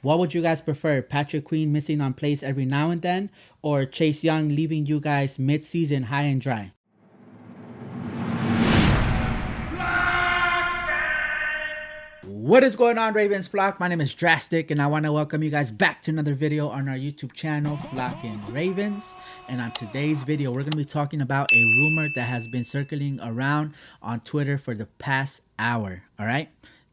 What would you guys prefer? Patrick Queen missing on plays every now and then, or Chase Young leaving you guys mid-season high and dry? What is going on, Ravens flock? My name is Drastic, and I want to welcome you guys back to another video on our YouTube channel, Flocking Ravens. And on today's video, we're going to be talking about a rumor that has been circling around on Twitter for the past hour, all right?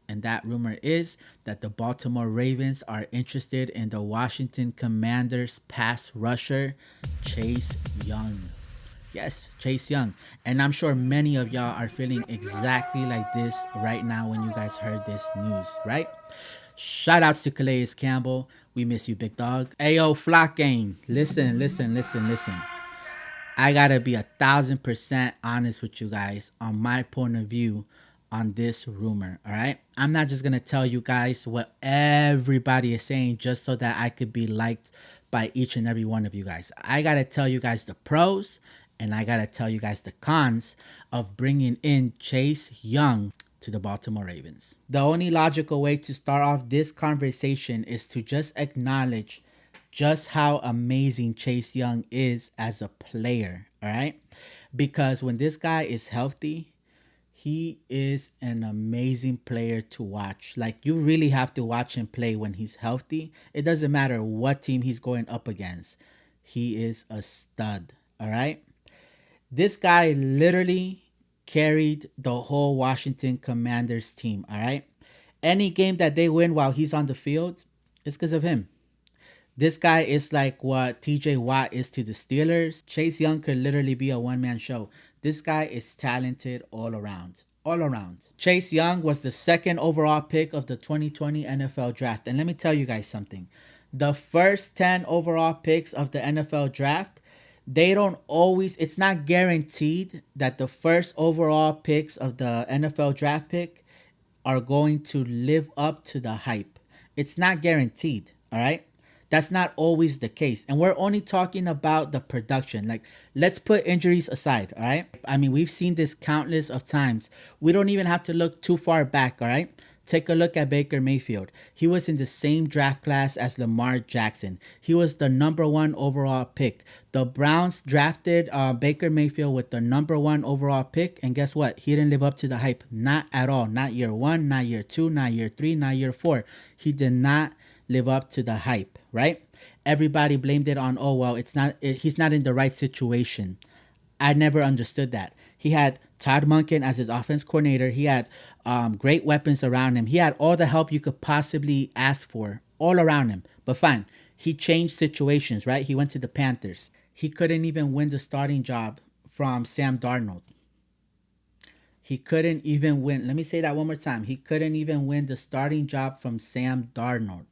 And that rumor is that the Baltimore Ravens are interested in the Washington Commanders pass rusher, Chase Young. Yes, Chase Young. And I'm sure many of y'all are feeling exactly like this right now when you guys heard this news, right? Shout outs to Calais Campbell. We miss you, big dog. Ayo, Flock Gang. Listen. I gotta be 1,000% honest with you guys on my point of view on this rumor, all right? I'm not just gonna tell you guys what everybody is saying just so that I could be liked by each and every one of you guys. I gotta tell you guys the pros and I gotta tell you guys the cons of bringing in Chase Young to the Baltimore Ravens. The only logical way to start off this conversation is to just acknowledge just how amazing Chase Young is as a player, all right? Because when this guy is healthy, he is an amazing player to watch. Like, you really have to watch him play when he's healthy. It doesn't matter what team he's going up against. He is a stud, all right? This guy literally carried the whole Washington Commanders team, all right? Any game that they win while he's on the field, it's because of him. This guy is like what TJ Watt is to the Steelers. Chase Young could literally be a one-man show. This guy is talented all around. All around. Chase Young was the second overall pick of the 2020 NFL draft. And let me tell you guys something. The first 10 overall picks of the NFL draft, they don't always, it's not guaranteed that the first overall picks of the NFL draft pick are going to live up to the hype. It's not guaranteed, all right? That's not always the case. And we're only talking about the production. Like, let's put injuries aside, all right? I mean, we've seen this countless of times. We don't even have to look too far back, all right? Take a look at Baker Mayfield. He was in the same draft class as Lamar Jackson. He was the #1 overall pick. The Browns drafted Baker Mayfield with the #1 overall pick. And guess what? He didn't live up to the hype. Not at all. Not year 1, not year 2, not year 3, not year 4. He did not live up to the hype, right? Everybody blamed it on, oh, well, he's not in the right situation. I never understood that. He had Todd Monken as his offense coordinator. He had great weapons around him. He had all the help you could possibly ask for all around him. But fine, he changed situations, right? He went to the Panthers. He couldn't even win the starting job from Sam Darnold. He couldn't even win. Let me say that one more time. He couldn't even win the starting job from Sam Darnold.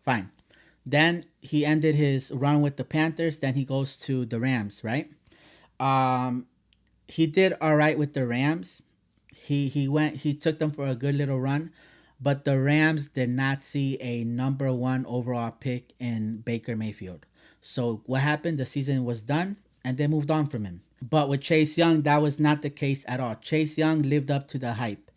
Fine. Then he ended his run with the Panthers. Then he goes to the Rams, right? He did all right with the Rams. He took them for a good little run, but the Rams did not see a #1 overall pick in Baker Mayfield. So what happened? The season was done, and they moved on from him. But with Chase Young, that was not the case at all. Chase Young lived up to the hype.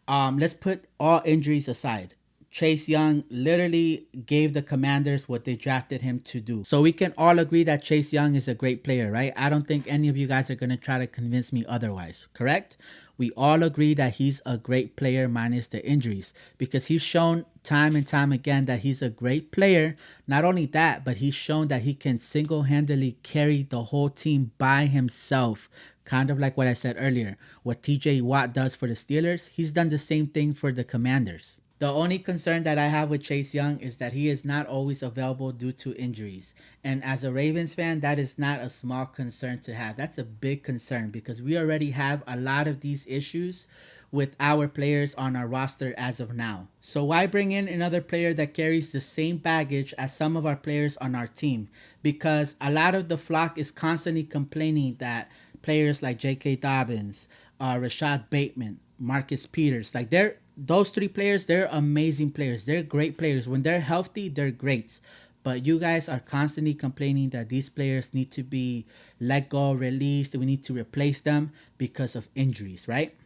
Let's put all injuries aside. Chase Young literally gave the Commanders what they drafted him to do. So we can all agree that Chase Young is a great player, right? I don't think any of you guys are going to try to convince me otherwise, correct? We all agree that he's a great player minus the injuries, because he's shown time and time again that he's a great player. Not only that, but he's shown that he can single-handedly carry the whole team by himself. Kind of like what I said earlier. What TJ Watt does for the Steelers, he's done the same thing for the Commanders. The only concern that I have with Chase Young is that he is not always available due to injuries. And as a Ravens fan, that is not a small concern to have. That's a big concern because we already have a lot of these issues with our players on our roster as of now. So why bring in another player that carries the same baggage as some of our players on our team? Because a lot of the flock is constantly complaining that players like J.K. Dobbins, Rashad Bateman, Marcus Peters, like those three players, they're amazing players. They're great players. When they're healthy, they're great. But you guys are constantly complaining that these players need to be let go, released, we need to replace them because of injuries, right?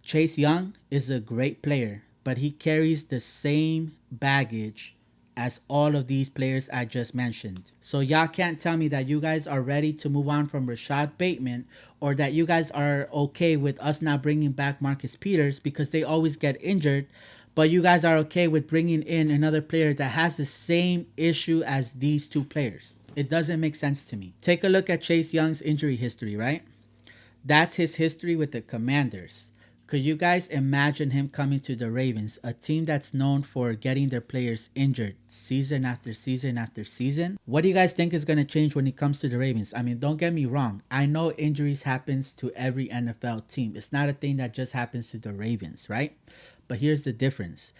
Chase Young is a great player, but he carries the same baggage as all of these players I just mentioned. So y'all can't tell me that you guys are ready to move on from Rashad Bateman, or that you guys are okay with us not bringing back Marcus Peters because they always get injured, but you guys are okay with bringing in another player that has the same issue as these two players. It doesn't make sense to me. Take a look at Chase Young's injury history, right? That's his history with the Commanders. Could you guys imagine him coming to the Ravens, a team that's known for getting their players injured season after season after season? What do you guys think is going to change when he comes to the Ravens? I mean, don't get me wrong. I know injuries happens to every NFL team. It's not a thing that just happens to the Ravens, right? But here's the difference.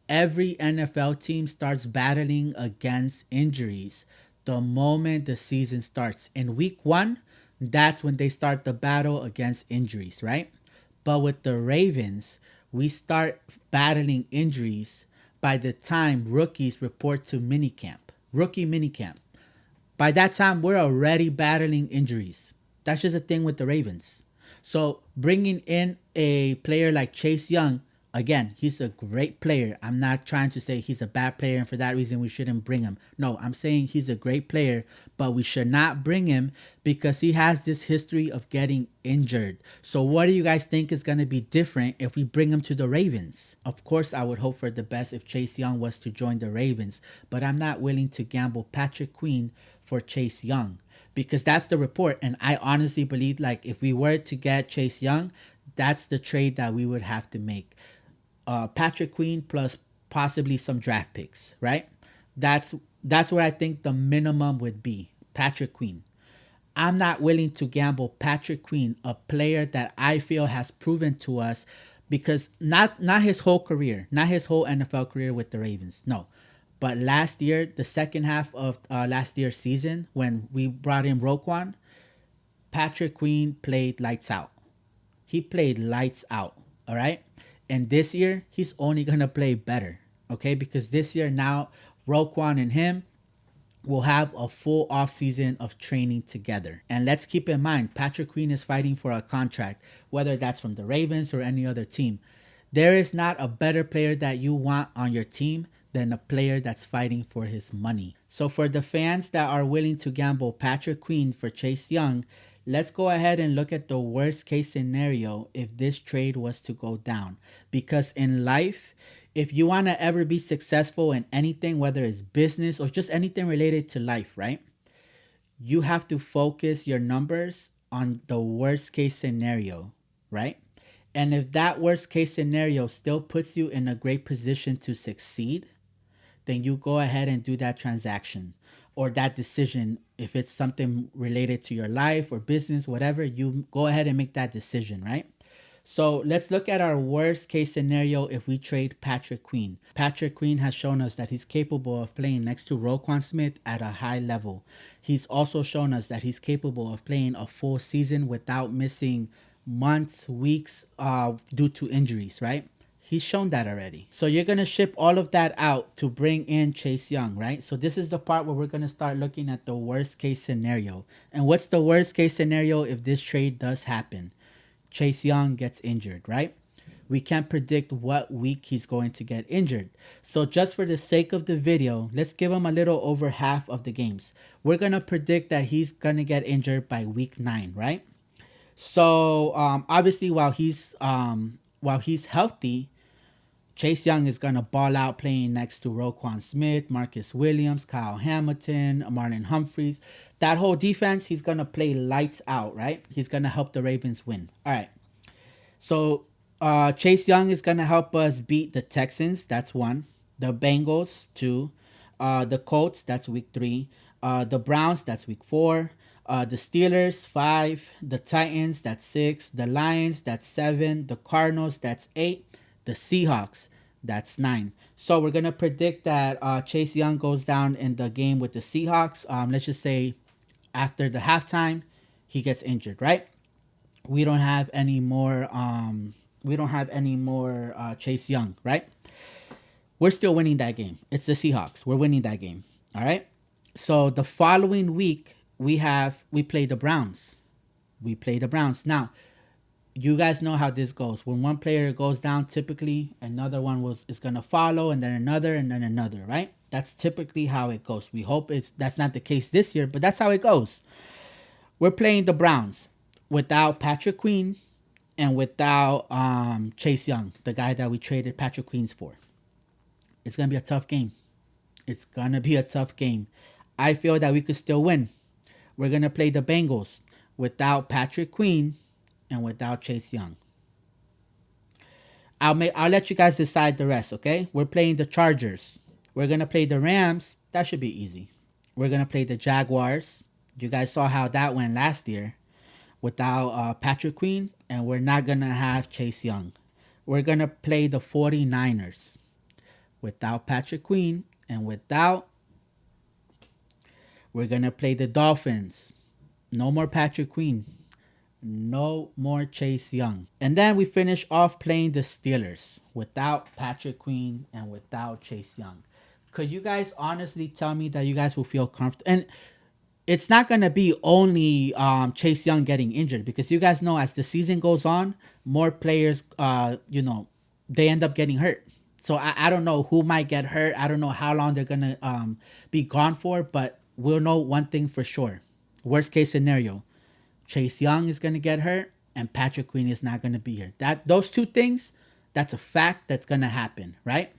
Every NFL team starts battling against injuries the moment the season starts. In week 1, that's when they start the battle against injuries, right? But with the Ravens, we start battling injuries by the time rookies report to minicamp, rookie minicamp. By that time, we're already battling injuries. That's just a thing with the Ravens. So bringing in a player like Chase Young, again, he's a great player. I'm not trying to say he's a bad player and for that reason we shouldn't bring him. No, I'm saying he's a great player, but we should not bring him because he has this history of getting injured. So what do you guys think is going to be different if we bring him to the Ravens? Of course, I would hope for the best if Chase Young was to join the Ravens, but I'm not willing to gamble Patrick Queen for Chase Young because that's the report. And I honestly believe, like, if we were to get Chase Young, that's the trade that we would have to make. Patrick Queen plus possibly some draft picks, right? That's where I think the minimum would be. Patrick Queen. I'm not willing to gamble Patrick Queen, a player that I feel has proven to us, because not his whole career, not his whole NFL career with the Ravens, no. But last year, the second half of last year's season, when we brought in Roquan, Patrick Queen played lights out. He played lights out, all right? And this year, he's only going to play better, okay? Because this year now, Roquan and him will have a full offseason of training together. And let's keep in mind, Patrick Queen is fighting for a contract, whether that's from the Ravens or any other team. There is not a better player that you want on your team than a player that's fighting for his money. So for the fans that are willing to gamble Patrick Queen for Chase Young, let's go ahead and look at the worst case scenario if this trade was to go down. Because in life, if you want to ever be successful in anything, whether it's business or just anything related to life, right? You have to focus your numbers on the worst case scenario, right? And if that worst case scenario still puts you in a great position to succeed, then you go ahead and do that transaction or that decision. If it's something related to your life or business, whatever, you go ahead and make that decision, right? So let's look at our worst case scenario if we trade Patrick Queen. Patrick Queen has shown us that he's capable of playing next to Roquan Smith at a high level. He's also shown us that he's capable of playing a full season without missing months, weeks due to injuries, right? He's shown that already. So you're going to ship all of that out to bring in Chase Young, right? So this is the part where we're going to start looking at the worst case scenario. And what's the worst case scenario if this trade does happen? Chase Young gets injured, right? We can't predict what week he's going to get injured. So just for the sake of the video, let's give him a little over half of the games. We're going to predict that he's going to get injured by week 9, right? So obviously while he's healthy, Chase Young is going to ball out playing next to Roquan Smith, Marcus Williams, Kyle Hamilton, Marlon Humphreys. That whole defense, he's going to play lights out, right? He's going to help the Ravens win. All right. So Chase Young is going to help us beat the Texans. That's 1. The Bengals, 2. The Colts, that's week 3. The Browns, that's week 4. The Steelers, 5. The Titans, that's 6. The Lions, that's 7. The Cardinals, that's 8. The Seahawks, that's 9. So we're going to predict that Chase Young goes down in the game with the Seahawks. Let's just say after the halftime, he gets injured, right? We don't have any more Chase Young, right? We're still winning that game. It's the Seahawks. We're winning that game. All right? So the following week, we play the Browns. We play the Browns. Now, you guys know how this goes. When one player goes down, typically another one is gonna follow, and then another, and then another, right? That's typically how it goes. We hope that's not the case this year, but that's how it goes. We're playing the Browns without Patrick Queen and without Chase Young, the guy that we traded Patrick Queens for. It's gonna be a tough game. It's gonna be a tough game. I feel that we could still win. We're gonna play the Bengals without Patrick Queen and without Chase Young. I'll let you guys decide the rest, okay? We're playing the Chargers. We're gonna play the Rams. That should be easy. We're gonna play the Jaguars. You guys saw how that went last year without Patrick Queen, and we're not gonna have Chase Young. We're gonna play the 49ers without Patrick Queen and without. We're gonna play the Dolphins. No more Patrick Queen. No more Chase Young. And then we finish off playing the Steelers without Patrick Queen and without Chase Young. Could you guys honestly tell me that you guys will feel comfortable? And it's not going to be only Chase Young getting injured, because you guys know as the season goes on, more players, they end up getting hurt. So I don't know who might get hurt. I don't know how long they're going to be gone for, but we'll know one thing for sure. Worst case scenario, Chase Young is going to get hurt and Patrick Queen is not going to be here. Those two things, that's a fact that's going to happen, right?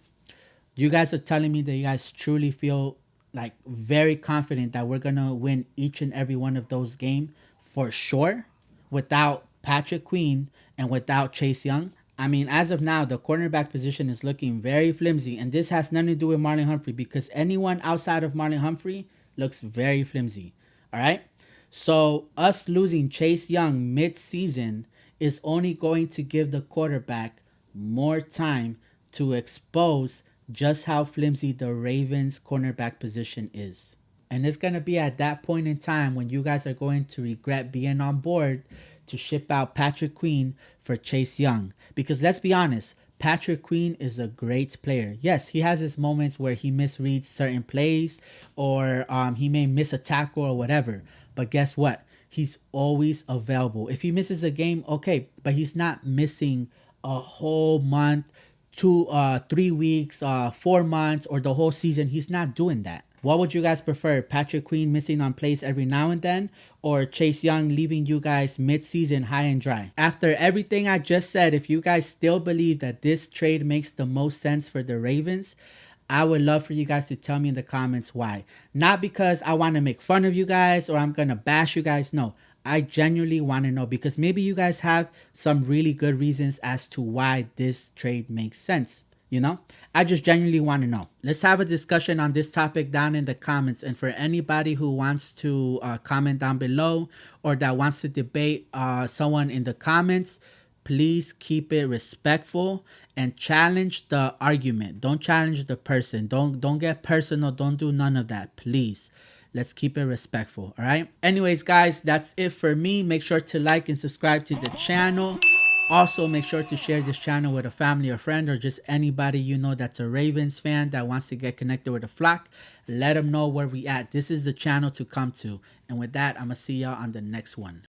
You guys are telling me that you guys truly feel like very confident that we're going to win each and every one of those games for sure without Patrick Queen and without Chase Young. I mean, as of now, the cornerback position is looking very flimsy, and this has nothing to do with Marlon Humphrey, because anyone outside of Marlon Humphrey looks very flimsy, all right? So us losing Chase Young mid-season is only going to give the quarterback more time to expose just how flimsy the Ravens cornerback position is. And it's going to be at that point in time when you guys are going to regret being on board to ship out Patrick Queen for Chase Young. Because let's be honest, Patrick Queen is a great player. Yes, he has his moments where he misreads certain plays, or he may miss a tackle or whatever. But guess what? He's always available. If he misses a game, okay, but he's not missing a whole month, 3 weeks, 4 months, or the whole season. He's not doing that. What would you guys prefer? Patrick Queen missing on plays every now and then, or Chase Young leaving you guys mid-season high and dry? After everything I just said, if you guys still believe that this trade makes the most sense for the Ravens, I would love for you guys to tell me in the comments why. Not because I want to make fun of you guys or I'm going to bash you guys. No, I genuinely want to know, because maybe you guys have some really good reasons as to why this trade makes sense. You know, I just genuinely want to know. Let's have a discussion on this topic down in the comments. And for anybody who wants to comment down below, or that wants to debate someone in the comments, please keep it respectful and challenge the argument. Don't challenge the person. Don't get personal. Don't do none of that, please. Let's keep it respectful, all right? Anyways, guys, that's it for me. Make sure to like and subscribe to the channel. Also, make sure to share this channel with a family or friend, or just anybody you know that's a Ravens fan that wants to get connected with the flock. Let them know where we at. This is the channel to come to. And with that, I'm going to see y'all on the next one.